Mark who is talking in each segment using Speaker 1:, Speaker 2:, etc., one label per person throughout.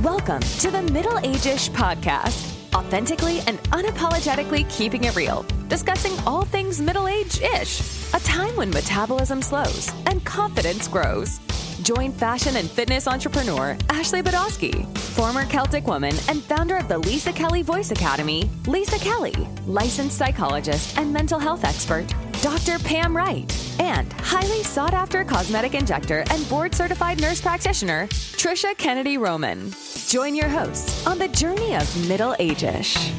Speaker 1: Welcome to the Middle Age-ish podcast, authentically and unapologetically keeping it real, discussing all things middle-age-ish, a time when metabolism slows and confidence grows. Join fashion and fitness entrepreneur Ashley Badowski, former Celtic woman and founder of the Lisa Kelly Voice Academy, Lisa Kelly, licensed psychologist and mental health expert, Dr. Pam Wright, and highly sought-after cosmetic injector and board-certified nurse practitioner, Trisha Kennedy Roman. Join your hosts on the journey of Middle Age-ish.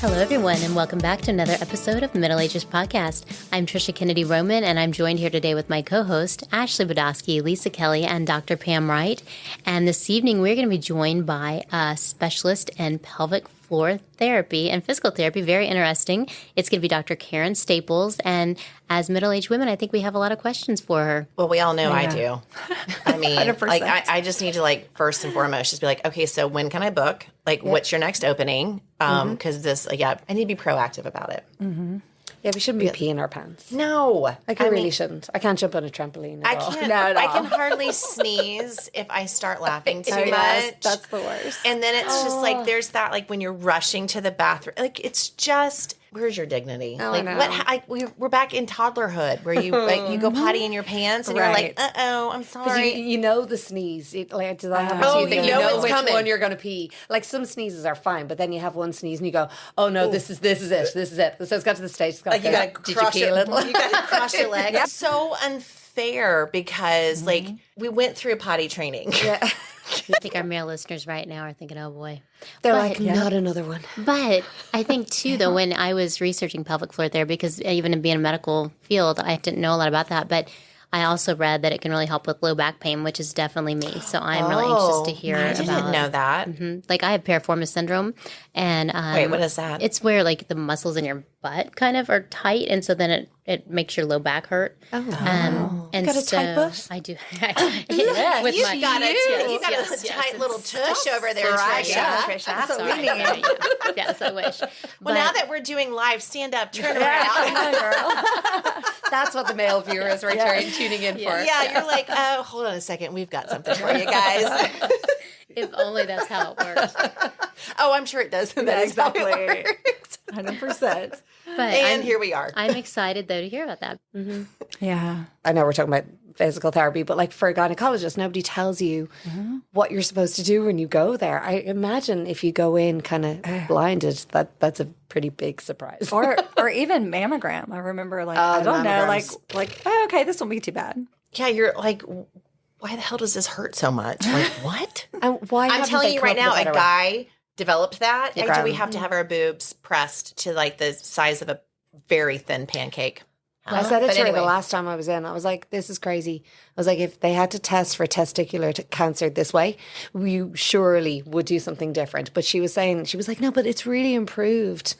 Speaker 2: Hello, everyone, and welcome back to another episode of Middle Ages Podcast. I'm Trisha Kennedy Roman, and I'm joined here today with my co-host, Ashley Badowski, Lisa Kelly, and Dr. Pam Wright. And this evening, we're going to be joined by a specialist in pelvic floor therapy and physical therapy. Very interesting. It's going to be Dr. Karyn Staples. And as middle-aged women, I think we have a lot of questions for her.
Speaker 3: Well, we all know I do. I mean, like, I just need to, like, first and foremost, just be like, okay, so when can I book? Like, what's your next opening? Because this, I need to be proactive about it.
Speaker 4: Mm-hmm. Yeah, we shouldn't be peeing our pants.
Speaker 3: No.
Speaker 4: Like, I really shouldn't. I can't jump on a trampoline at all.
Speaker 3: I can hardly sneeze if I start laughing too much.
Speaker 4: Yes, that's the worst.
Speaker 3: And then it's just like, there's that, like, when you're rushing to the bathroom, like, it's just, where's your dignity?
Speaker 4: Oh,
Speaker 3: like,
Speaker 4: no.
Speaker 3: we're back in toddlerhood where you, like, you go potty in your pants and you're like, uh-oh, I'm sorry.
Speaker 4: You know the sneeze. Does that happen to you? That you know which one you're going to pee. Like, some sneezes are fine, but then you have one sneeze and you go, oh, no, this is it. So it's got to the stage. It's got
Speaker 3: like, you got to cross your legs.
Speaker 4: Yeah.
Speaker 3: It's so unfair because, like, we went through potty training.
Speaker 4: Yeah.
Speaker 2: I think our male listeners right now are thinking, oh, boy.
Speaker 4: They're not another one.
Speaker 2: But I think, too, though, when I was researching pelvic floor therapy, because even in being a medical field, I didn't know a lot about that, but I also read that it can really help with low back pain, which is definitely me. So I'm really anxious to hear about it.
Speaker 3: I didn't know that.
Speaker 2: Mm-hmm. Like, I have piriformis syndrome. And
Speaker 3: wait, what is that?
Speaker 2: It's where, like, the muscles in your butt kind of are tight, and so then it makes your low back hurt.
Speaker 4: Oh.
Speaker 2: And
Speaker 4: you got a tight butt?
Speaker 2: I do.
Speaker 3: Yes, you got a tight little tush over there, Trisha.
Speaker 2: That's what we need. Yes, I wish.
Speaker 3: Well, now that we're doing live, stand up, turn around.
Speaker 4: Girl. That's what the male viewers are tuning in for.
Speaker 3: Yeah, you're like, oh, hold on a second. We've got something for you guys.
Speaker 2: If only that's how it works.
Speaker 3: Oh, I'm sure it does. That's
Speaker 4: exactly.
Speaker 3: 100%.
Speaker 2: But
Speaker 3: here we are.
Speaker 2: I'm excited, though, to hear about that.
Speaker 4: Mm-hmm. Yeah. I know we're talking about physical therapy, but like for a gynecologist, nobody tells you what you're supposed to do when you go there. I imagine if you go in kind of blinded, that's a pretty big surprise.
Speaker 5: Or even mammogram. I remember, like, I don't know, like, oh, okay, this won't be too bad.
Speaker 3: Yeah, you're like, why the hell does this hurt so much? Like, what?
Speaker 4: And why?
Speaker 3: I'm telling you right now, a guy developed that.
Speaker 4: Yeah.
Speaker 3: Do we have to have our boobs pressed to, like, the size of a very thin pancake?
Speaker 4: I said it to her the last time I was in. I was like, this is crazy. I was like, if they had to test for testicular cancer this way, we surely would do something different. But she was like, no, but it's really improved.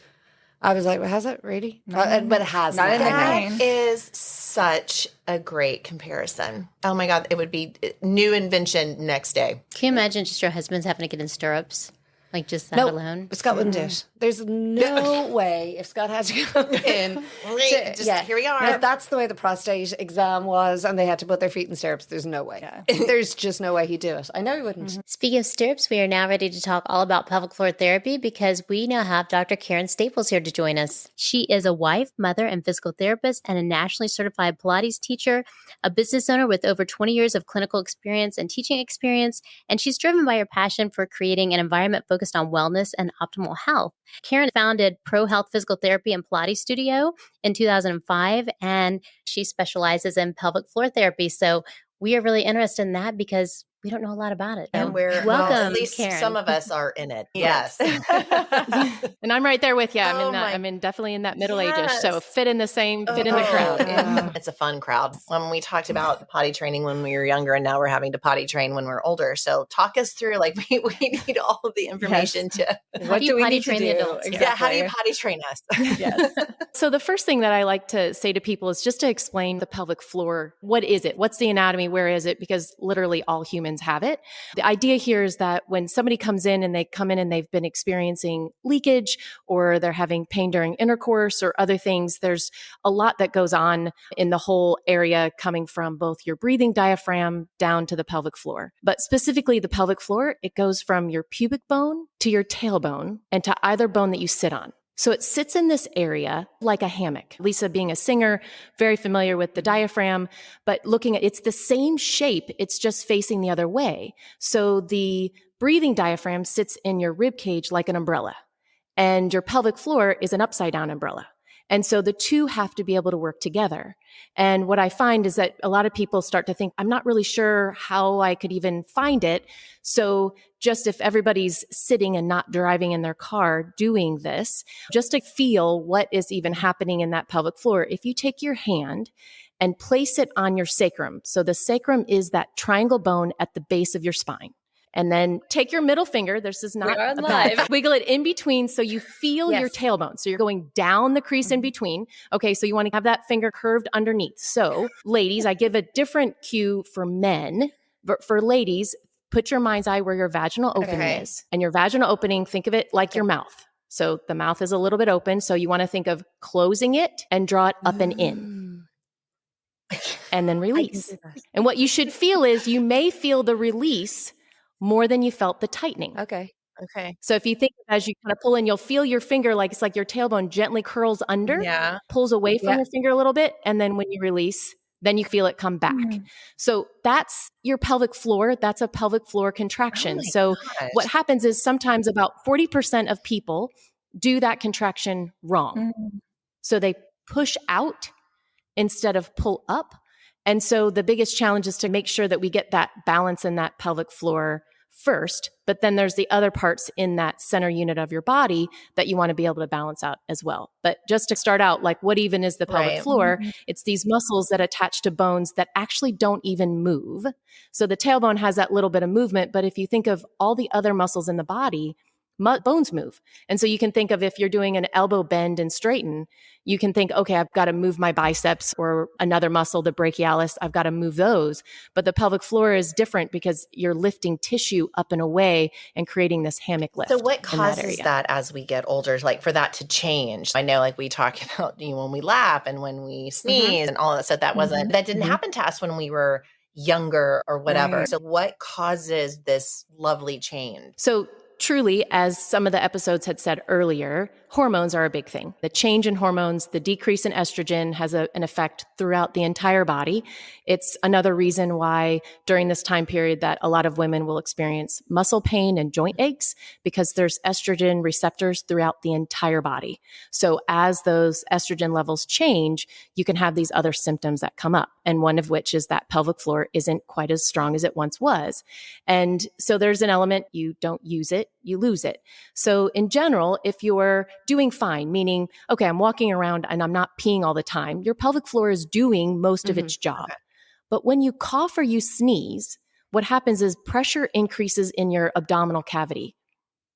Speaker 4: I was like, well, has it really? But it has.
Speaker 5: Not in
Speaker 3: That is such a great comparison. Oh, my God. It would be new invention next day.
Speaker 2: Can you imagine just your husband's having to get in stirrups? Like, just that alone?
Speaker 4: Scott wouldn't do it. There's no way if Scott had to go in.
Speaker 3: Here we are.
Speaker 4: If that's the way the prostate exam was and they had to put their feet in stirrups, there's no way. Yeah. There's just no way he'd do it. I know he wouldn't. Mm-hmm.
Speaker 2: Speaking of stirrups, we are now ready to talk all about pelvic floor therapy because we now have Dr. Karyn Staples here to join us. She is a wife, mother, and physical therapist and a nationally certified Pilates teacher, a business owner with over 20 years of clinical experience and teaching experience, and she's driven by her passion for creating an environment focused on wellness and optimal health. Karyn founded Pro Health Physical Therapy and Pilates Studio in 2005, and she specializes in pelvic floor therapy. So we are really interested in that because we don't know a lot about it.
Speaker 3: And we're welcome. Well, at least Karyn. Some of us are in it. Yes.
Speaker 6: And I'm right there with you. I'm definitely in that middle ages. So fit in the crowd.
Speaker 3: It's a fun crowd. We talked about potty training when we were younger, and now we're having to potty train when we're older. So talk us through, like, we need all of the information to.
Speaker 2: What do we potty train the adults?
Speaker 3: Exactly. Yeah. How do you potty train us?
Speaker 6: Yes. So the first thing that I like to say to people is just to explain the pelvic floor. What is it? What's the anatomy? Where is it? Because literally all humans humans have it. The idea here is that when somebody comes in and they've been experiencing leakage or they're having pain during intercourse or other things, there's a lot that goes on in the whole area coming from both your breathing diaphragm down to the pelvic floor. But specifically the pelvic floor, it goes from your pubic bone to your tailbone and to either bone that you sit on. So it sits in this area like a hammock. Lisa, being a singer, very familiar with the diaphragm, but looking at it's the same shape, it's just facing the other way. So the breathing diaphragm sits in your rib cage like an umbrella, and your pelvic floor is an upside down umbrella. And so the two have to be able to work together. And what I find is that a lot of people start to think, I'm not really sure how I could even find it. So just if everybody's sitting and not driving in their car doing this, just to feel what is even happening in that pelvic floor, if you take your hand and place it on your sacrum. So the sacrum is that triangle bone at the base of your spine. And then take your middle finger. This is not live. Wiggle it in between so you feel your tailbone. So you're going down the crease in between. Okay, so you want to have that finger curved underneath. So ladies, I give a different cue for men. But for ladies, put your mind's eye where your vaginal opening is. And your vaginal opening, think of it like your mouth. So the mouth is a little bit open. So you want to think of closing it and draw it up and in. And then release. And what you should feel is you may feel the release more than you felt the tightening.
Speaker 4: Okay.
Speaker 6: So if you think as you kind of pull in, you'll feel your finger like it's like your tailbone gently curls under, pulls away from your finger a little bit. And then when you release, then you feel it come back. So that's your pelvic floor. That's a pelvic floor contraction. So what happens is sometimes about 40% of people do that contraction wrong. So they push out instead of pull up. And so the biggest challenge is to make sure that we get that balance in that pelvic floor first, but then there's the other parts in that center unit of your body that you want to be able to balance out as well. But just to start out, like what even is the pelvic floor? It's these muscles that attach to bones that actually don't even move. So the tailbone has that little bit of movement, but if you think of all the other muscles in the body, bones move. And so you can think of if you're doing an elbow bend and straighten, you can think, okay, I've got to move my biceps or another muscle, the brachialis, I've got to move those. But the pelvic floor is different because you're lifting tissue up and away and creating this hammock lift.
Speaker 3: So what causes that as we get older, like for that to change? I know like we talk about when we laugh and when we sneeze and all that stuff, that didn't happen to us when we were younger or whatever. So what causes this lovely change?
Speaker 6: So truly, as some of the episodes had said earlier, hormones are a big thing. The change in hormones, the decrease in estrogen has an effect throughout the entire body. It's another reason why during this time period that a lot of women will experience muscle pain and joint aches because there's estrogen receptors throughout the entire body. So as those estrogen levels change, you can have these other symptoms that come up. And one of which is that pelvic floor isn't quite as strong as it once was. And so there's an element, you don't use it, you lose it. So in general, if you're doing fine, meaning, okay, I'm walking around and I'm not peeing all the time, your pelvic floor is doing most of its job. But when you cough or you sneeze, what happens is pressure increases in your abdominal cavity.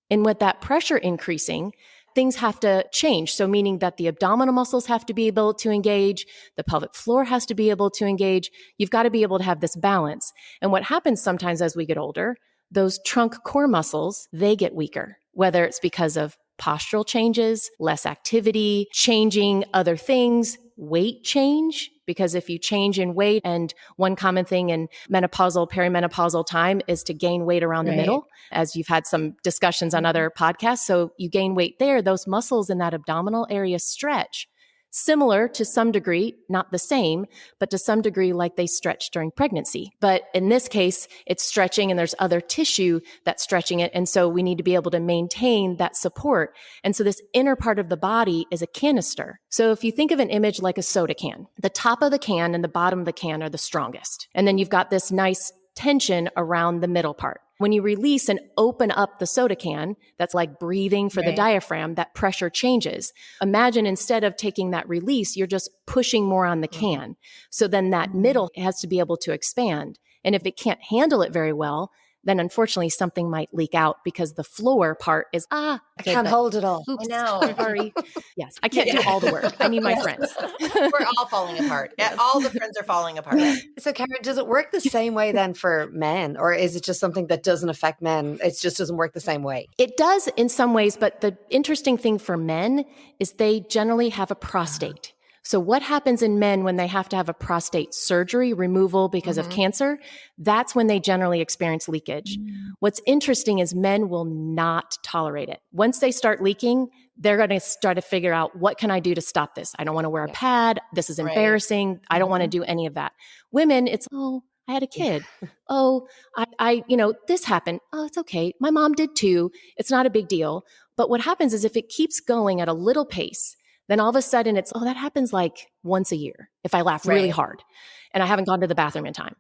Speaker 6: And with that pressure increasing, things have to change. So meaning that the abdominal muscles have to be able to engage, the pelvic floor has to be able to engage. You've got to be able to have this balance. And what happens sometimes as we get older, those trunk core muscles, they get weaker, whether it's because of postural changes, less activity, changing other things, weight change, because if you change in weight, and one common thing in menopausal, perimenopausal time is to gain weight around the middle, as you've had some discussions on other podcasts. So you gain weight there, those muscles in that abdominal area stretch. Similar to some degree, not the same, but to some degree like they stretch during pregnancy. But in this case, it's stretching and there's other tissue that's stretching it. And so we need to be able to maintain that support. And so this inner part of the body is a canister. So if you think of an image like a soda can, the top of the can and the bottom of the can are the strongest. And then you've got this nice tension around the middle part. When you release and open up the soda can, that's like breathing for the diaphragm, that pressure changes. Imagine instead of taking that release, you're just pushing more on the can. So then that middle has to be able to expand. And if it can't handle it very well, then unfortunately something might leak out because the floor part is,
Speaker 4: I can't hold it all.
Speaker 6: Oops,
Speaker 3: I know.
Speaker 6: sorry. Yes, I can't do all the work. I need my friends.
Speaker 3: We're all falling apart. Yes. All the friends are falling apart.
Speaker 4: So, Karyn, does it work the same way then for men, or is it just something that doesn't affect men? It just doesn't work the same way.
Speaker 6: It does in some ways, but the interesting thing for men is they generally have a prostate. So what happens in men when they have to have a prostate surgery, removal because of cancer? That's when they generally experience leakage. What's interesting is men will not tolerate it. Once they start leaking, they're going to start to figure out, what can I do to stop this? I don't want to wear a pad. This is embarrassing. I don't want to do any of that. Women, it's, oh, I had a kid. Oh, I, this happened. Oh, it's okay. My mom did too. It's not a big deal. But what happens is if it keeps going at a little pace, then all of a sudden it's, oh, that happens like once a year if I laugh really hard and I haven't gone to the bathroom in time.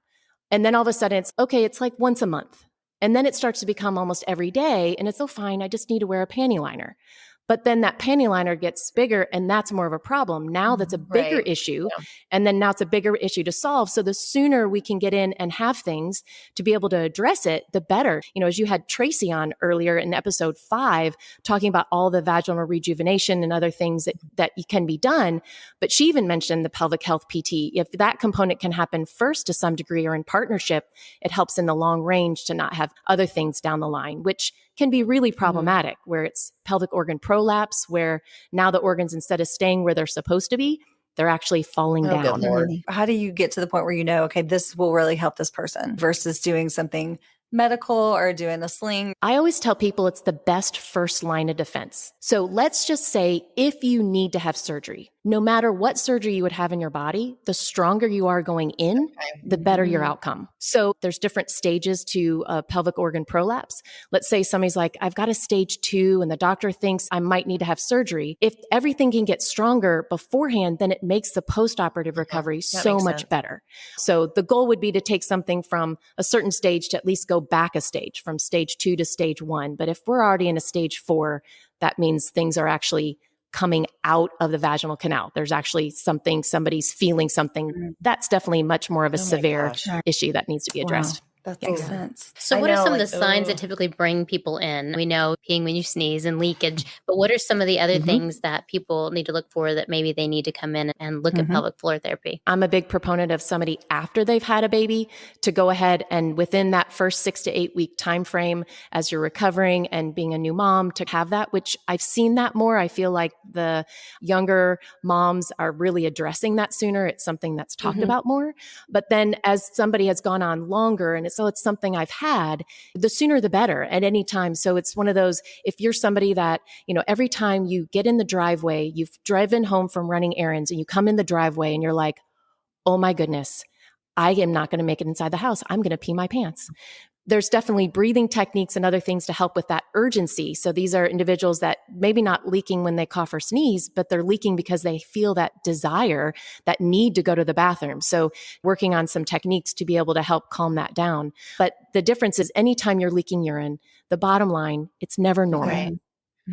Speaker 6: And then all of a sudden it's, okay, it's like once a month. And then it starts to become almost every day. And it's, oh, fine, I just need to wear a panty liner. But then that panty liner gets bigger and that's more of a problem. Now that's a bigger issue. Yeah. And then now it's a bigger issue to solve. So the sooner we can get in and have things to be able to address it, the better. As you had Tracy on earlier in episode 5, talking about all the vaginal rejuvenation and other things that can be done. But she even mentioned the pelvic health PT. If that component can happen first to some degree or in partnership, it helps in the long range to not have other things down the line, which can be really problematic, where it's pelvic organ prolapse, where now the organs, instead of staying where they're supposed to be, they're actually falling down.
Speaker 5: Good Lord. How do you get to the point where okay, this will really help this person versus doing something medical or doing a sling?
Speaker 6: I always tell people it's the best first line of defense. So let's just say if you need to have surgery, no matter what surgery you would have in your body, the stronger you are going in, the better your outcome. So there's different stages to a pelvic organ prolapse. Let's say somebody's like, I've got a stage 2 and the doctor thinks I might need to have surgery. If everything can get stronger beforehand, then it makes the postoperative recovery so much better. So the goal would be to take something from a certain stage to at least go back a stage, from stage 2 to stage 1. But if we're already in a stage 4, that means things are actually coming out of the vaginal canal. There's actually somebody's feeling something. That's definitely much more of a severe issue that needs to be addressed.
Speaker 5: Wow. That makes sense.
Speaker 2: So what are some of the signs that typically bring people in? We know peeing when you sneeze and leakage, but what are some of the other things that people need to look for that maybe they need to come in and look at pelvic floor therapy?
Speaker 6: I'm a big proponent of somebody after they've had a baby to go ahead and within that first 6 to 8 week time frame as you're recovering and being a new mom to have that, which I've seen that more. I feel like the younger moms are really addressing that sooner. It's something that's talked about more. But then as somebody has gone on longer and it's something I've had, the sooner the better at any time. So it's one of those, if you're somebody that, every time you get in the driveway, you've driven home from running errands and you come in the driveway and you're like, oh my goodness, I am not going to make it inside the house. I'm going to pee my pants. There's definitely breathing techniques and other things to help with that urgency. So these are individuals that maybe not leaking when they cough or sneeze, but they're leaking because they feel that desire, that need to go to the bathroom. So working on some techniques to be able to help calm that down. But the difference is anytime you're leaking urine, the bottom line, it's never normal.
Speaker 3: Right.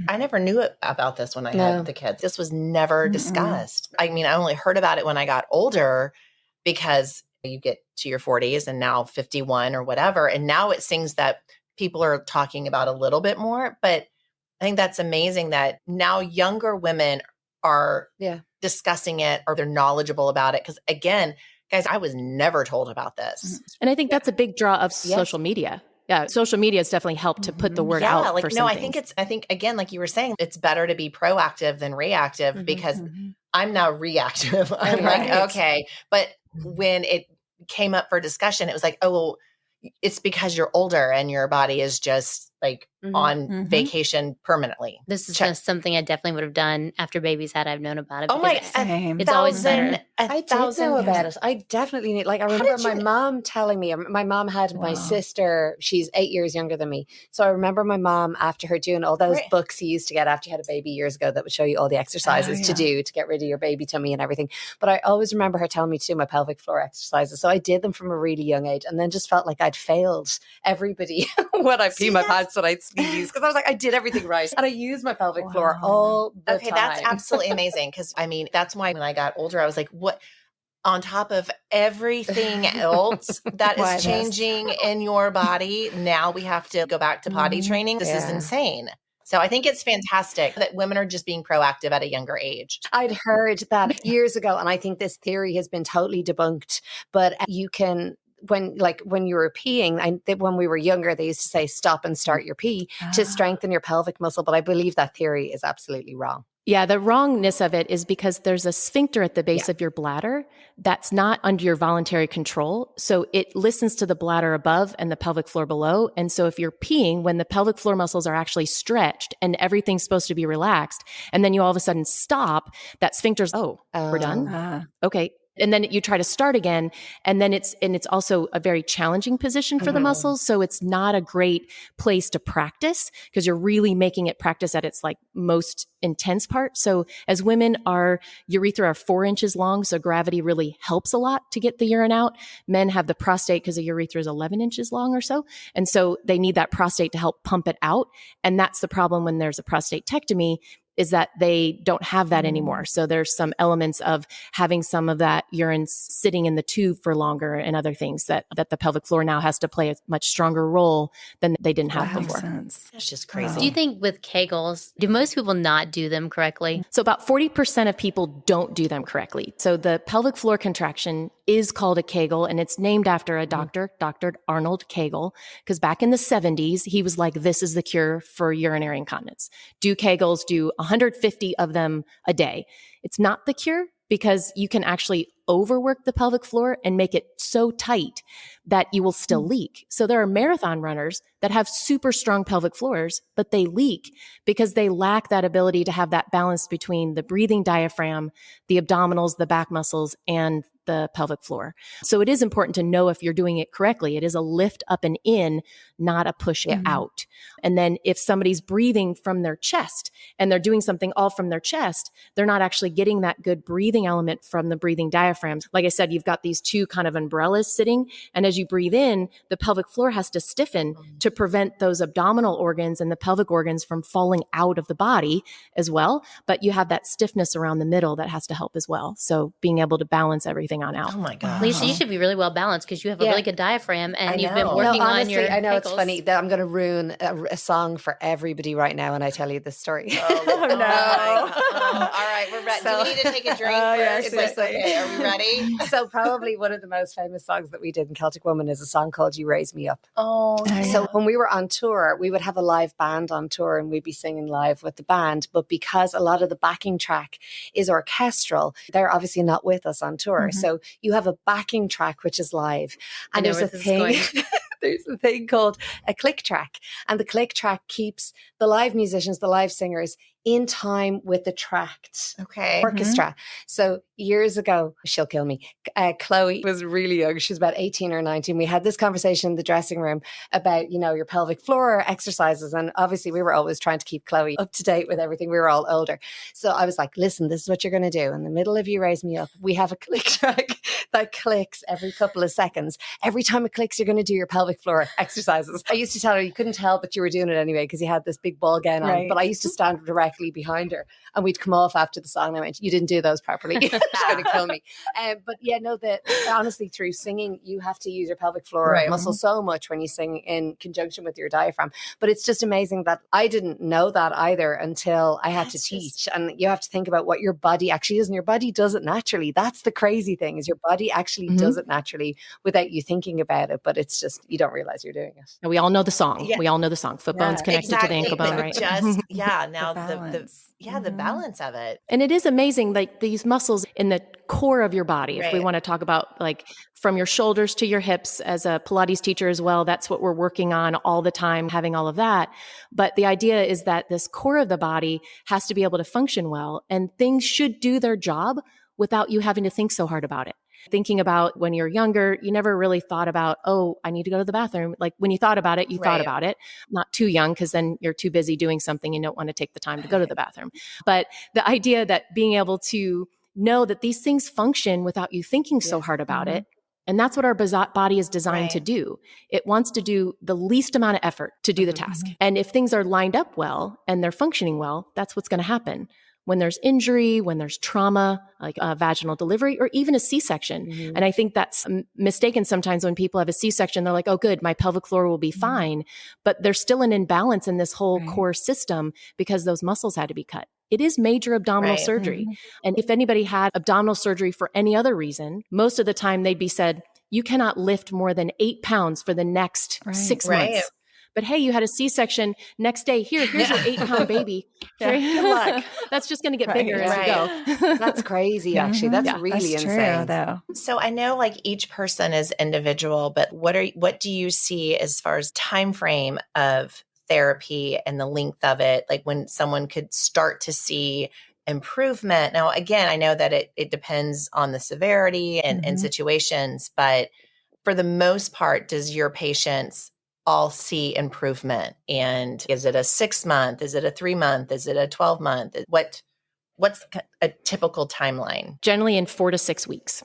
Speaker 3: I never knew about this when I had the kids. This was never discussed. I mean, I only heard about it when I got older because you get to your 40s and now 51 or whatever. And now it's things that people are talking about a little bit more. But I think that's amazing that now younger women are discussing it or they're knowledgeable about it. Because again, guys, I was never told about this.
Speaker 6: And I think that's a big draw of social media. Yeah, social media has definitely helped to put the word out.
Speaker 3: Like, I think again, like you were saying, it's better to be proactive than reactive because I'm now reactive. I'm like, okay. But when it came up for discussion, it was like, oh, well, it's because you're older and your body is just like on vacation permanently.
Speaker 2: This is just something I definitely would have done after baby's had. I've known about it.
Speaker 3: Oh my,
Speaker 2: it's always better.
Speaker 4: I did know about it. I definitely need, I remember my mom telling me, my mom had my sister, she's 8 years younger than me. So I remember my mom after her doing all those books you used to get after you had a baby years ago that would show you all the exercises to do to get rid of your baby tummy and everything. But I always remember her telling me to do my pelvic floor exercises. So I did them from a really young age and then just felt like I'd failed everybody when I pee my pants and I'd sneeze. Because I was like, I did everything right. And I used my pelvic floor all the time.
Speaker 3: That's absolutely amazing. Because I mean, that's why when I got older, I was like, what? on top of everything else that is changing in your body. Now we have to go back to potty training. This is insane. So I think it's fantastic that women are just being proactive at a younger age.
Speaker 4: I'd heard that years ago, and I think this theory has been totally debunked, but you can, when you were peeing, when we were younger, they used to say stop and start your pee to strengthen your pelvic muscle. But I believe that theory is absolutely wrong.
Speaker 6: Yeah, the wrongness of it is because there's a sphincter at the base of your bladder that's not under your voluntary control. So it listens to the bladder above and the pelvic floor below. And so if you're peeing when the pelvic floor muscles are actually stretched and everything's supposed to be relaxed, and then you all of a sudden stop, that sphincter's, we're done. Okay. And then you try to start again. And then it's also a very challenging position for the muscles. So it's not a great place to practice because you're really making it practice at its like most intense part. So as women, our urethra are 4 inches long. So gravity really helps a lot to get the urine out. Men have the prostate because the urethra is 11 inches long or so. And so they need that prostate to help pump it out. And that's the problem when there's a prostatectomy, is that they don't have that anymore. So there's some elements of having some of that urine sitting in the tube for longer and other things that the pelvic floor now has to play a much stronger role than they didn't have before.
Speaker 3: That's just crazy.
Speaker 2: Do you think with Kegels, do most people not do them correctly?
Speaker 6: So about 40% of people don't do them correctly. So the pelvic floor contraction is called a Kegel, and it's named after a doctor, Dr. Arnold Kegel, because back in the 70s, he was like, this is the cure for urinary incontinence. Do Kegels, do 150 of them a day. It's not the cure because you can actually overwork the pelvic floor and make it so tight that you will still leak. So there are marathon runners that have super strong pelvic floors, but they leak because they lack that ability to have that balance between the breathing diaphragm, the abdominals, the back muscles, and the pelvic floor. So it is important to know if you're doing it correctly. It is a lift up and in, not a push out. And then if somebody's breathing from their chest and they're doing something all from their chest, they're not actually getting that good breathing element from the breathing diaphragms. Like I said, you've got these two kind of umbrellas sitting. And as you breathe in, the pelvic floor has to stiffen to prevent those abdominal organs and the pelvic organs from falling out of the body as well. But you have that stiffness around the middle that has to help as well. So being able to balance everything on out.
Speaker 3: Oh my God.
Speaker 2: Lisa, you should be really well balanced because you have a really good diagram and you've been
Speaker 3: know.
Speaker 2: working
Speaker 4: honestly,
Speaker 2: on your
Speaker 4: I know
Speaker 2: Kegels.
Speaker 4: It's funny that I'm going to ruin a song for everybody right now when I tell you this story.
Speaker 3: Oh, no. All right, we're ready. Do we need to take a drink first?
Speaker 5: Yes,
Speaker 3: Okay, are we ready?
Speaker 4: So probably one of the most famous songs that we did in Celtic Woman is a song called You Raise Me Up.
Speaker 3: Oh,
Speaker 4: So when we were on tour, we would have a live band on tour and we'd be singing live with the band. But because a lot of the backing track is orchestral, they're obviously not with us on tour. So you have a backing track, which is live. And there's a thing. There's a thing called a click track. And the click track keeps the live musicians, the live singers in time with the tracked orchestra. So years ago, she'll kill me. Chloe was really young. She was about 18 or 19. We had this conversation in the dressing room about, your pelvic floor exercises. And obviously we were always trying to keep Chloe up to date with everything. We were all older. So I was like, listen, this is what you're going to do. In the middle of You Raise Me Up, we have a click track that clicks every couple of seconds. Every time it clicks, you're going to do your pelvic floor exercises. I used to tell her you couldn't tell, but you were doing it anyway because you had this big ball gown on. But I used to stand directly behind her and we'd come off after the song and I went, you didn't do those properly. She's going to kill me. But honestly, through singing, you have to use your pelvic floor muscle so much when you sing in conjunction with your diaphragm. But it's just amazing that I didn't know that either until I had to teach. And you have to think about what your body actually is, and your body does it naturally. That's the crazy thing, is your body actually does it naturally without you thinking about it. But it's just, you don't realize you're doing it.
Speaker 6: And we all know the song. We all know the song. Foot bone's connected to the ankle bone, right?
Speaker 3: Now the balance of it.
Speaker 6: And it is amazing, like these muscles in the core of your body. If we want to talk about like from your shoulders to your hips, as a Pilates teacher as well, that's what we're working on all the time, having all of that. But the idea is that this core of the body has to be able to function well, and things should do their job without you having to think so hard about it. Thinking about when you're younger, you never really thought about, oh, I need to go to the bathroom. Like when you thought about it, you thought about it. Not too young, because then you're too busy doing something and don't want to take the time to go to the bathroom. But the idea that being able to know that these things function without you thinking so hard about it. And that's what our body is designed to do. It wants to do the least amount of effort to do the task. And if things are lined up well and they're functioning well, that's what's going to happen. when there's injury, when there's trauma, like a vaginal delivery, or even a C-section.
Speaker 4: Mm-hmm.
Speaker 6: And I think that's mistaken sometimes when people have a C-section, they're like, oh, good, my pelvic floor will be fine. But there's still an imbalance in this whole core system because those muscles had to be cut. It is major abdominal surgery. And if anybody had abdominal surgery for any other reason, most of the time they'd be said, you cannot lift more than 8 pounds for the next 6 months. But hey, you had a C-section. Next day, here's your 8-pound baby.
Speaker 5: Good luck.
Speaker 6: That's just going to get bigger as you go.
Speaker 4: That's crazy, actually. That's really
Speaker 5: That's
Speaker 4: insane.
Speaker 5: true, though.
Speaker 3: So I know like each person is individual, but what do you see as far as time frame of therapy and the length of it? Like when someone could start to see improvement. Now, again, I know that it depends on the severity and situations, but for the most part, does your patients all see improvement? And is it a 6 month? Is it a 3 month? Is it a 12 month? What's a typical timeline?
Speaker 6: Generally in 4 to 6 weeks.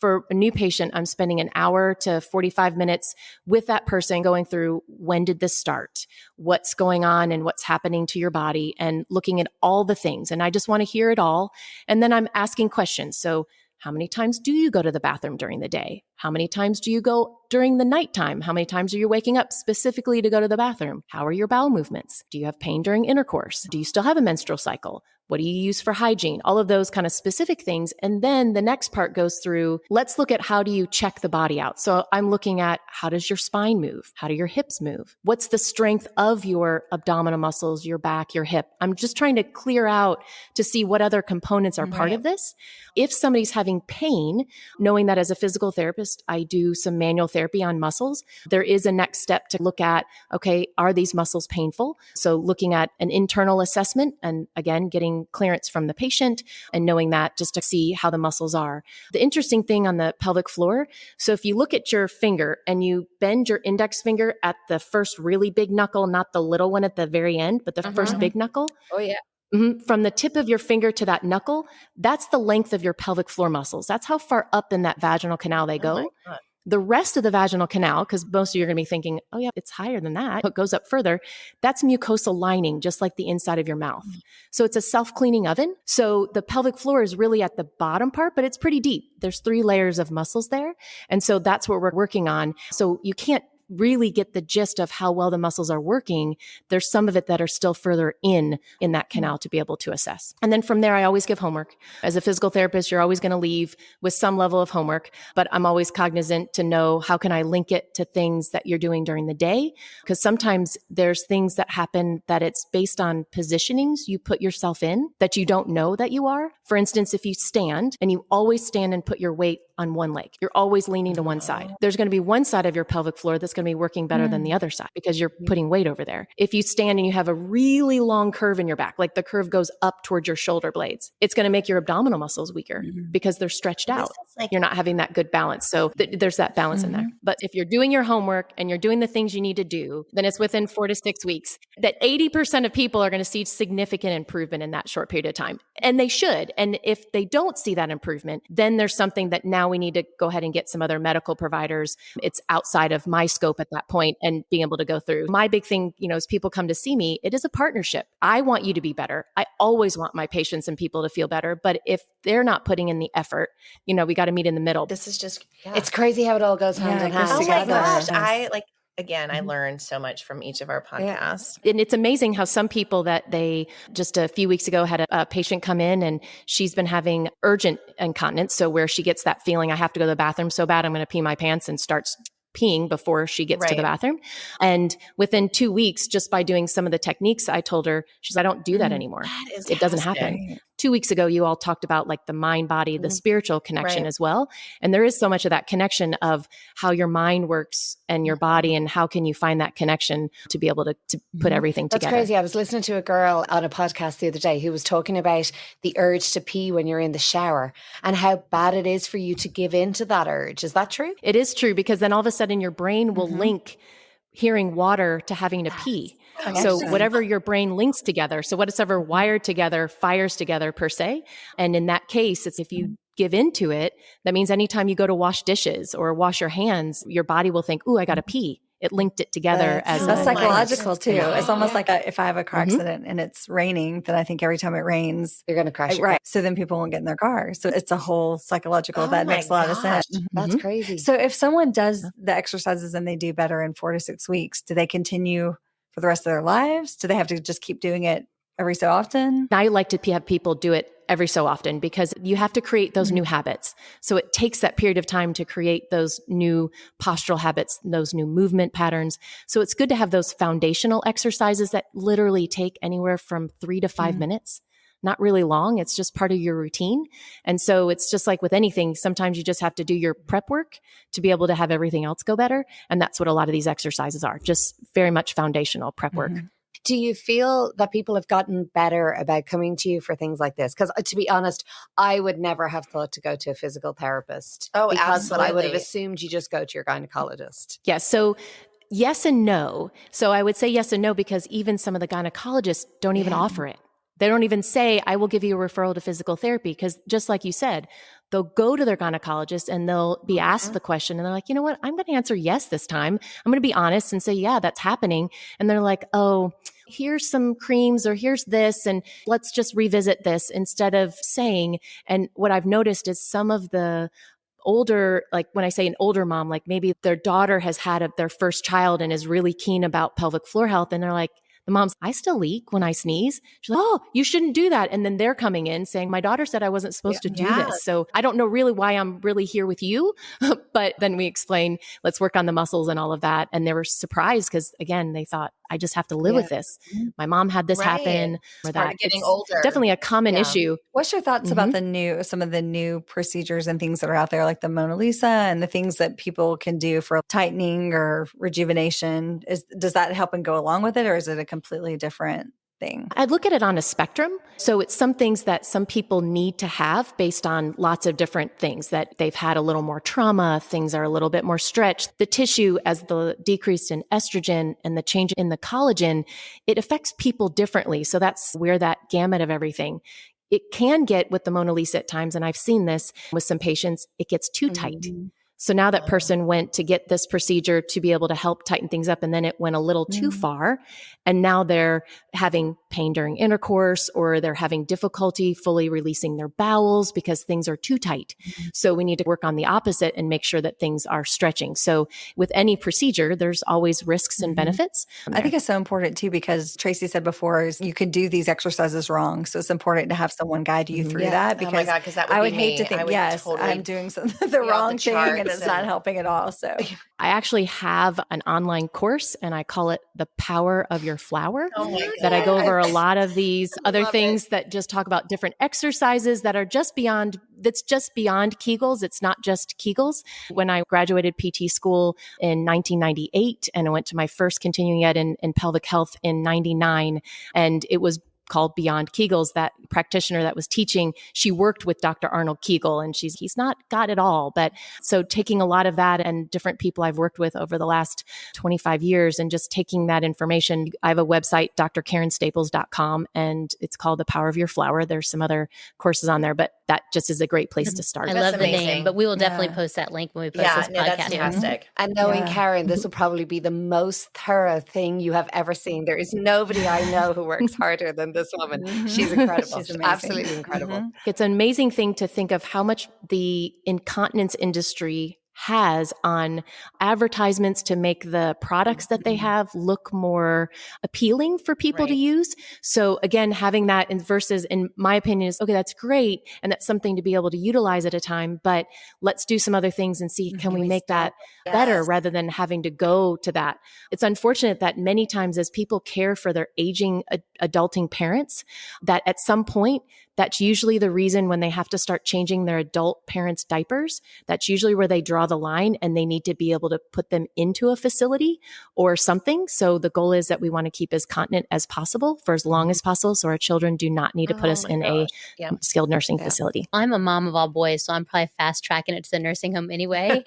Speaker 6: For a new patient, I'm spending an hour to 45 minutes with that person going through when did this start, what's going on and what's happening to your body, and looking at all the things. And I just want to hear it all. And then I'm asking questions. So how many times do you go to the bathroom during the day? How many times do you go during the nighttime? How many times are you waking up specifically to go to the bathroom? How are your bowel movements? Do you have pain during intercourse? Do you still have a menstrual cycle? What do you use for hygiene? All of those kind of specific things. And then the next part goes through, let's look at how do you check the body out? So I'm looking at how does your spine move? How do your hips move? What's the strength of your abdominal muscles, your back, your hip? I'm just trying to clear out to see what other components are part of this. If somebody's having pain, knowing that as a physical therapist, I do some manual therapy on muscles, there is a next step to look at, okay, are these muscles painful? So looking at an internal assessment and again, getting clearance from the patient and knowing that just to see how the muscles are. The interesting thing on the pelvic floor, so if you look at your finger and you bend your index finger at the first really big knuckle, not the little one at the very end, but the first big knuckle.
Speaker 4: Oh, yeah.
Speaker 6: From the tip of your finger to that knuckle, that's the length of your pelvic floor muscles. That's how far up in that vaginal canal they go. The rest of the vaginal canal, because most of you are going to be thinking, oh yeah, it's higher than that. It goes up further. That's mucosal lining, just like the inside of your mouth. So it's a self-cleaning oven. So the pelvic floor is really at the bottom part, but it's pretty deep. There's 3 layers of muscles there. And so that's what we're working on. So you can't really get the gist of how well the muscles are working. There's some of it that are still further in that canal to be able to assess. And then from there, I always give homework. As a physical therapist, you're always going to leave with some level of homework, but I'm always cognizant to know how can I link it to things that you're doing during the day? Because sometimes there's things that happen that it's based on positionings you put yourself in that you don't know that you are. For instance, if you stand and you always stand and put your weight on one leg, you're always leaning to one side. There's going to be one side of your pelvic floor that's going to be working better than the other side because you're putting weight over there. If you stand and you have a really long curve in your back, like the curve goes up towards your shoulder blades, it's going to make your abdominal muscles weaker because they're stretched out. You're not having that good balance. So there's that balance in there. But if you're doing your homework and you're doing the things you need to do, then it's within 4 to 6 weeks that 80% of people are going to see significant improvement in that short period of time. And they should. And if they don't see that improvement, then there's something that now we need to go ahead and get some other medical providers. It's outside of my scope at that point and being able to go through. My big thing, as people come to see me, it is a partnership. I want you to be better. I always want my patients and people to feel better. But if they're not putting in the effort, we got to meet in the middle.
Speaker 3: This is just,
Speaker 4: It's crazy how it all goes hand in hand.
Speaker 3: oh my
Speaker 4: together.
Speaker 3: gosh. I learned so much from each of our podcasts.
Speaker 6: And it's amazing how some people that they just a few weeks ago had a patient come in and she's been having urgent incontinence. So where she gets that feeling, I have to go to the bathroom so bad, I'm going to pee my pants, and starts peeing before she gets to the bathroom. And within 2 weeks, just by doing some of the techniques I told her, she's, I don't do that anymore. It doesn't happen. 2 weeks ago, you all talked about like the mind body, the spiritual connection as well. And there is so much of that connection of how your mind works and your body, and how can you find that connection to be able to put everything together.
Speaker 4: That's crazy. I was listening to a girl on a podcast the other day who was talking about the urge to pee when you're in the shower and how bad it is for you to give in to that urge. Is that true?
Speaker 6: It is true, because then all of a sudden your brain will link hearing water to having to pee. So whatever your brain links together, so whatever wired together fires together per se. And in that case, it's if you give into it, that means anytime you go to wash dishes or wash your hands, your body will think, ooh, I got to pee. it linked it together as
Speaker 5: that's
Speaker 6: a
Speaker 5: psychological too.
Speaker 3: Yeah.
Speaker 5: It's almost like if I have a car accident and it's raining, then I think every time it rains,
Speaker 4: You're going to crash.
Speaker 5: right. So then people won't get in their car. So it's a whole psychological, that makes a lot of sense.
Speaker 4: That's crazy.
Speaker 5: So if someone does the exercises and they do better in 4 to 6 weeks, do they continue for the rest of their lives? Do they have to just keep doing it every so often?
Speaker 6: I like to have people do it every so often because you have to create those new habits. So it takes that period of time to create those new postural habits, those new movement patterns. So it's good to have those foundational exercises that literally take anywhere from 3 to 5 minutes. Not really long. It's just part of your routine. And so it's just like with anything, sometimes you just have to do your prep work to be able to have everything else go better. And that's what a lot of these exercises are, just very much foundational prep work.
Speaker 4: Do you feel that people have gotten better about coming to you for things like this? Because to be honest, I would never have thought to go to a physical therapist.
Speaker 3: Oh,
Speaker 4: because I would have
Speaker 3: absolutely.
Speaker 4: assumed you just go to your gynecologist.
Speaker 6: Yeah. So yes and no. So I would say yes and no because even some of the gynecologists don't even offer it. They don't even say, I will give you a referral to physical therapy because just like you said, they'll go to their gynecologist and they'll be asked the question and they're like, you know what? I'm going to answer yes this time. I'm going to be honest and say, yeah, that's happening. And they're like, oh, here's some creams or here's this and let's just revisit this instead of saying, and what I've noticed is some of the older, like when I say an older mom, like maybe their daughter has had their first child and is really keen about pelvic floor health. And they're like, the mom's, I still leak when I sneeze. She's like, oh, you shouldn't do that. And then they're coming in saying, my daughter said I wasn't supposed to do this. So I don't know really why I'm really here with you. But then we explain, let's work on the muscles and all of that. And they were surprised because again, they thought, I just have to live with this. My mom had this happen. Or that.
Speaker 3: Getting older.
Speaker 6: Definitely a common issue.
Speaker 5: What's your thoughts about some of the new procedures and things that are out there, like the Mona Lisa and the things that people can do for tightening or rejuvenation? Does that help and go along with it, or is it a completely different thing?
Speaker 6: I look at it on a spectrum. So it's some things that some people need to have based on lots of different things that they've had a little more trauma, things are a little bit more stretched. The tissue, as the decrease in estrogen and the change in the collagen, it affects people differently. So that's where that gamut of everything. It can get with the Mona Lisa at times, and I've seen this with some patients, it gets too tight. So now that person went to get this procedure to be able to help tighten things up, and then it went a little too far. And now they're having pain during intercourse, or they're having difficulty fully releasing their bowels because things are too tight. So we need to work on the opposite and make sure that things are stretching. So with any procedure, there's always risks and benefits.
Speaker 5: I think it's so important too, because Tracy said before, is you can do these exercises wrong. So it's important to have someone guide you through that, because
Speaker 3: oh my God, because that would
Speaker 5: I
Speaker 3: be
Speaker 5: would hate to think, yes,
Speaker 3: totally
Speaker 5: I'm doing the wrong thing and it's not helping at all. So
Speaker 6: I actually have an online course and I call it The Power of Your Flower, that I go over a lot of these other things that just talk about different exercises that are just beyond Kegels. It's not just Kegels. When I graduated PT school in 1998 and I went to my first continuing ed in pelvic health in 99, and it was called Beyond Kegels, that practitioner that was teaching, she worked with Dr. Arnold Kegel, and he's not got it all. But so taking a lot of that and different people I've worked with over the last 25 years and just taking that information, I have a website, drkarynstaples.com, and it's called The Power of Your Flower. There's some other courses on there, but that just is a great place to start.
Speaker 2: I love the name, but we will definitely post that link when we post this podcast.
Speaker 3: That's fantastic.
Speaker 4: And knowing Karyn, this will probably be the most thorough thing you have ever seen. There is nobody I know who works harder than this woman. She's incredible. She's absolutely incredible.
Speaker 6: It's an amazing thing to think of how much the incontinence industry has on advertisements to make the products that they have look more appealing for people to use. So again, having that versus, in my opinion, is okay, that's great. And that's something to be able to utilize at a time, but let's do some other things and see, can we make that better rather than having to go to that? It's unfortunate that many times as people care for their aging, adulting parents, that at some point, that's usually the reason when they have to start changing their adult parents' diapers. That's usually where they draw the line, and they need to be able to put them into a facility or something. So the goal is that we want to keep as continent as possible for as long as possible, so our children do not need to put us in a skilled nursing facility.
Speaker 2: I'm a mom of all boys, so I'm probably fast tracking it to the nursing home anyway.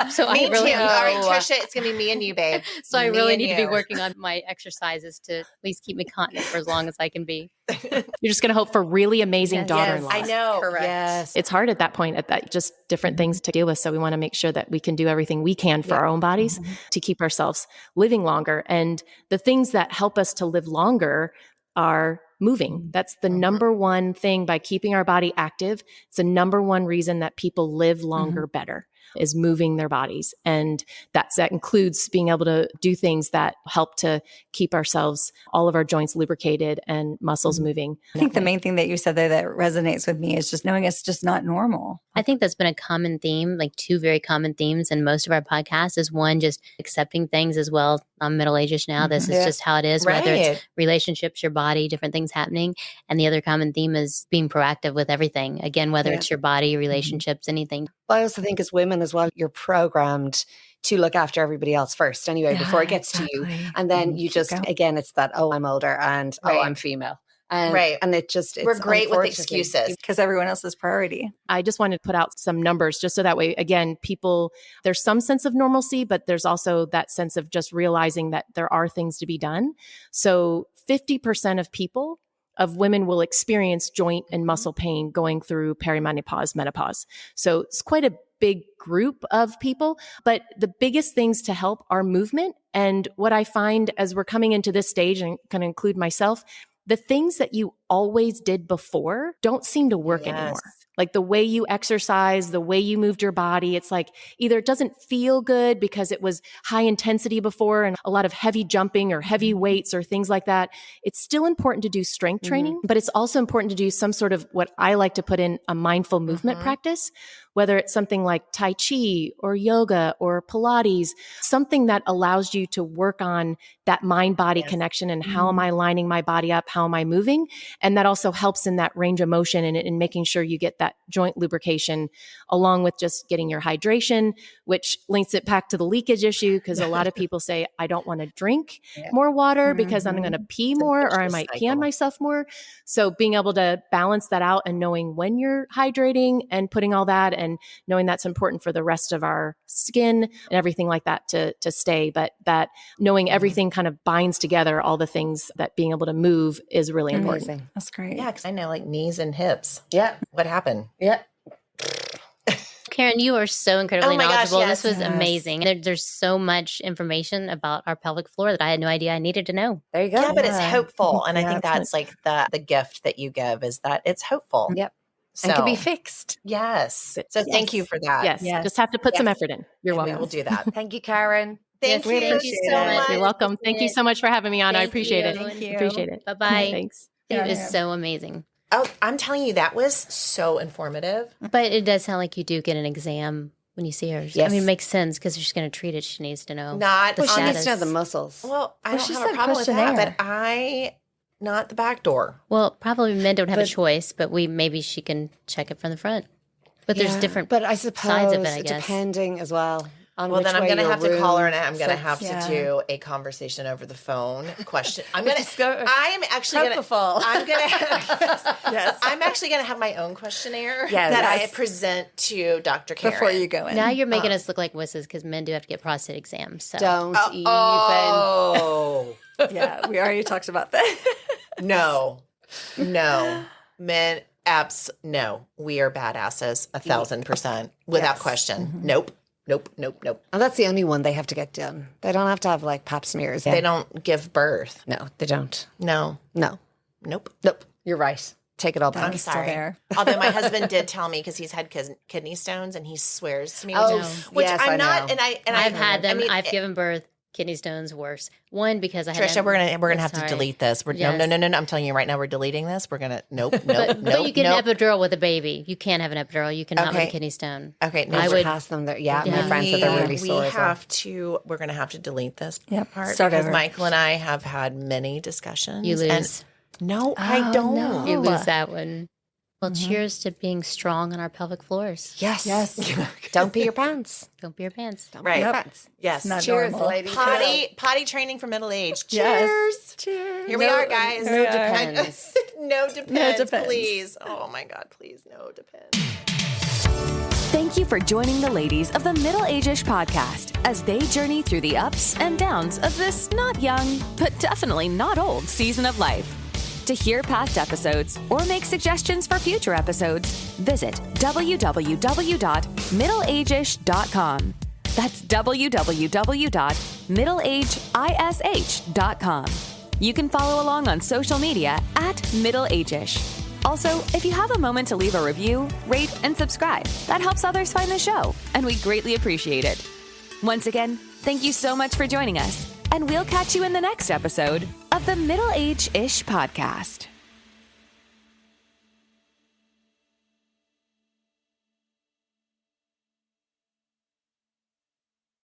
Speaker 2: So I
Speaker 3: Me
Speaker 2: really
Speaker 3: too. All right, Trisha, it's going to be me and you, babe.
Speaker 2: So I
Speaker 3: Me
Speaker 2: really
Speaker 3: and
Speaker 2: need to be
Speaker 3: you.
Speaker 2: working on my exercises to at least keep me continent for as long as I can be.
Speaker 6: You're just going to hope for really amazing daughter-in-laws.
Speaker 3: I know.
Speaker 4: Correct.
Speaker 3: Yes.
Speaker 6: It's hard at that point, at that just different things to deal with. So we want to make sure that we can do everything we can for our own bodies to keep ourselves living longer. And the things that help us to live longer are moving. That's the number one thing. By keeping our body active, it's the number one reason that people live longer better, is moving their bodies. And that includes being able to do things that help to keep ourselves, all of our joints lubricated and muscles moving.
Speaker 5: I think the main thing that you said there that resonates with me is just knowing it's just not normal.
Speaker 2: I think that's been a common theme, like two very common themes in most of our podcasts is one, just accepting things as well. I'm middle-aged now. This is just how it is, whether it's relationships, your body, different things happening. And the other common theme is being proactive with everything. Again, whether it's your body, relationships, anything.
Speaker 4: I also think as women as well, you're programmed to look after everybody else first anyway, before it gets to you. And then you just, again, it's that, oh, I'm older and oh, I'm female. And, and it just, it's
Speaker 3: we're great with excuses
Speaker 5: because everyone else's priority.
Speaker 6: I just wanted to put out some numbers just so that way, again, people, there's some sense of normalcy, but there's also that sense of just realizing that there are things to be done. So 50% of women will experience joint and muscle pain going through perimenopause, menopause. So it's quite a big group of people, but the biggest things to help are movement. And what I find as we're coming into this stage, and can include myself, the things that you always did before don't seem to work anymore. Like the way you exercise, the way you moved your body, it's like either it doesn't feel good because it was high intensity before and a lot of heavy jumping or heavy weights or things like that. It's still important to do strength training, but it's also important to do some sort of what I like to put in a mindful movement practice, whether it's something like Tai Chi or yoga or Pilates, something that allows you to work on that mind-body connection and how am I lining my body up? How am I moving? And that also helps in that range of motion and in making sure you get that joint lubrication along with just getting your hydration, which links it back to the leakage issue because a lot of people say, I don't want to drink more water because I'm going to pee more or I might pee on myself more. So being able to balance that out and knowing when you're hydrating and putting all that and knowing that's important for the rest of our skin and everything like that to stay. But that knowing everything kind of binds together, all the things that being able to move is really important.
Speaker 5: That's great.
Speaker 3: Yeah, because I know like knees and hips. Yeah. What happened?
Speaker 4: Yeah.
Speaker 2: Karyn, you are so incredibly knowledgeable.
Speaker 3: Gosh, yes.
Speaker 2: This was amazing. There's so much information about our pelvic floor that I had no idea I needed to know.
Speaker 4: There you go.
Speaker 3: Yeah, but it's hopeful. And I think that's like the gift that you give is that it's hopeful.
Speaker 4: Yep.
Speaker 3: So,
Speaker 4: and can be fixed.
Speaker 3: Yes. So thank you for that.
Speaker 6: Yes. Just have to put some effort in. You're welcome.
Speaker 3: We will do that.
Speaker 4: Thank you, Karyn.
Speaker 3: Thank you so much.
Speaker 6: You're welcome. Thank you so much for having me on. I appreciate it.
Speaker 2: Thank you.
Speaker 6: Appreciate it.
Speaker 2: Bye-bye.
Speaker 6: Thanks.
Speaker 2: It was so amazing.
Speaker 3: Oh, I'm telling you, that was so informative.
Speaker 2: But it does sound like you do get an exam when you see her.
Speaker 4: Yes.
Speaker 2: I mean, it makes sense because if she's going to treat it, she needs to know.
Speaker 3: Not
Speaker 2: the
Speaker 4: She needs
Speaker 2: status.
Speaker 4: to know the muscles.
Speaker 3: Well, I don't
Speaker 5: she
Speaker 3: have
Speaker 5: said
Speaker 3: a problem with that,
Speaker 5: questionnaire.
Speaker 3: but not the back door.
Speaker 2: Well, probably men don't have a choice, but maybe she can check it from the front. But there's different
Speaker 4: But I suppose
Speaker 2: sides of it, I guess.
Speaker 4: depending as well. On
Speaker 3: Well,
Speaker 4: which
Speaker 3: then I'm
Speaker 4: way
Speaker 3: going to
Speaker 4: your
Speaker 3: have to call her and
Speaker 4: room
Speaker 3: I'm going to have
Speaker 4: sits.
Speaker 3: to do a conversation over the phone question. I'm going to, I am actually going to,
Speaker 4: Propofol.
Speaker 3: I'm going to, I'm actually going to have my own questionnaire
Speaker 4: Yes.
Speaker 3: that I
Speaker 4: Yes.
Speaker 3: present to Dr. Karyn.
Speaker 5: Before you go in.
Speaker 2: Now you're making us look like wusses because men do have to get prostate exams. So.
Speaker 4: Don't even.
Speaker 3: Oh,
Speaker 5: Yeah, we already talked about that.
Speaker 3: no, men, no, we are badasses 1,000% without question. Nope.
Speaker 4: And that's the only one they have to get done. They don't have to have like pap smears.
Speaker 3: They don't give birth.
Speaker 4: No, they don't.
Speaker 3: No.
Speaker 4: Nope. You're right. Take it all back.
Speaker 3: I'm sorry.
Speaker 5: there.
Speaker 3: Although my husband did tell me because he's had kidney stones and he swears to me,
Speaker 4: Oh,
Speaker 3: which
Speaker 4: yes,
Speaker 3: I'm
Speaker 4: I
Speaker 3: not.
Speaker 4: know.
Speaker 3: And
Speaker 2: I've had them.
Speaker 3: I mean,
Speaker 2: I've given birth. Kidney stones worse. One because I had.
Speaker 3: Trisha, we're gonna have to
Speaker 2: Sorry.
Speaker 3: delete this. No. I'm telling you right now, we're deleting this. We're gonna
Speaker 2: But you get an epidural with a baby. You can't have an epidural. You cannot with a kidney stone.
Speaker 3: Okay, no,
Speaker 2: I would
Speaker 4: pass them there. Yeah, my friends said they're really sore.
Speaker 3: We're gonna have to delete this part
Speaker 5: Start
Speaker 3: because
Speaker 5: over.
Speaker 3: Michael and I have had many discussions.
Speaker 2: You lose.
Speaker 3: No, I don't.
Speaker 5: no.
Speaker 2: You lose that one. Well, cheers to being strong on our pelvic floors.
Speaker 4: Yes. Don't pee your pants.
Speaker 2: Don't be your pants.
Speaker 4: Don't
Speaker 3: Right.
Speaker 4: pee your pants.
Speaker 3: Yes.
Speaker 5: Not
Speaker 4: Cheers,
Speaker 5: normal.
Speaker 4: ladies.
Speaker 3: Potty training for middle age.
Speaker 5: Yes.
Speaker 3: Cheers. Here we are, guys.
Speaker 4: No depends.
Speaker 3: No depends,
Speaker 5: depends.
Speaker 3: please. Oh my God, please, no depends.
Speaker 1: Thank you for joining the ladies of the Middle Age-ish podcast as they journey through the ups and downs of this not young, but definitely not old season of life. To hear past episodes or make suggestions for future episodes, visit www.middleageish.com. That's www.middleageish.com. You can follow along on social media at middleageish. Also, if you have a moment to leave a review, rate, and subscribe, that helps others find the show, and we greatly appreciate it. Once again, thank you so much for joining us, and we'll catch you in the next episode of the Middle Age-ish podcast.